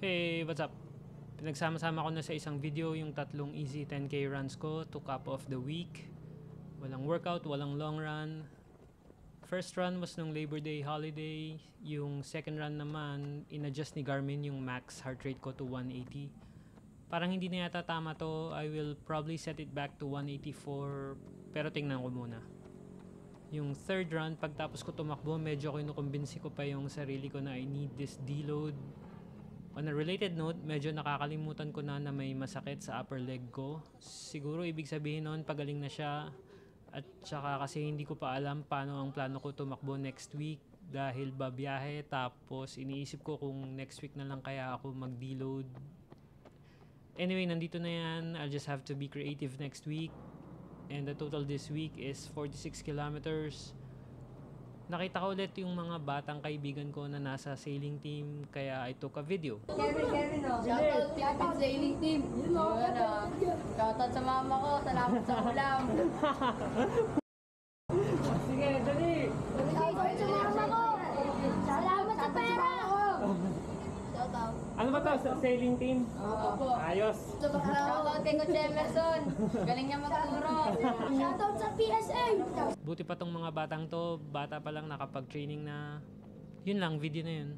Hey, what's up? Pinagsama-sama ko na sa isang video yung tatlong easy 10k runs ko to cap off the week. Walang workout, walang long run. First run was nung Labor Day holiday. Yung second run naman, in-adjust ni Garmin yung max heart rate ko to 180. Parang hindi na yata tama to. I will probably set it back to 184. Pero tingnan ko muna. Yung third run, pagtapos ko tumakbo, medyo kinukumbinsi ko pa yung sarili ko na I need this deload. On a related note, medyo nakakalimutan ko na may masakit sa upper leg ko. Siguro ibig sabihin nun pagaling na siya. At saka kasi hindi ko pa alam paano ang plano ko tumakbo next week dahil babiyahe, tapos iniisip ko kung next week na lang kaya ako mag-deload. Anyway, nandito na yan. I'll just have to be creative next week. And the total this week is 46 kilometers. Nakita ko ulit yung mga batang kaibigan ko na nasa sailing team, kaya I took a video. Kevin, no? Shoutout sa sailing team. Yun, shoutout sa mama ko. Salamat sa ulam. Sige, dali! Shoutout sa mama ko. Salamat sa pera. Shoutout. Ano ba to? Sailing team? Opo. Ayos! Shoutout kay Coach Emerson. Galing niya magturo. Shoutout sa PSA. Buti pa tong mga batang to, bata pa lang nakapag-training na. Yun lang, video na yun.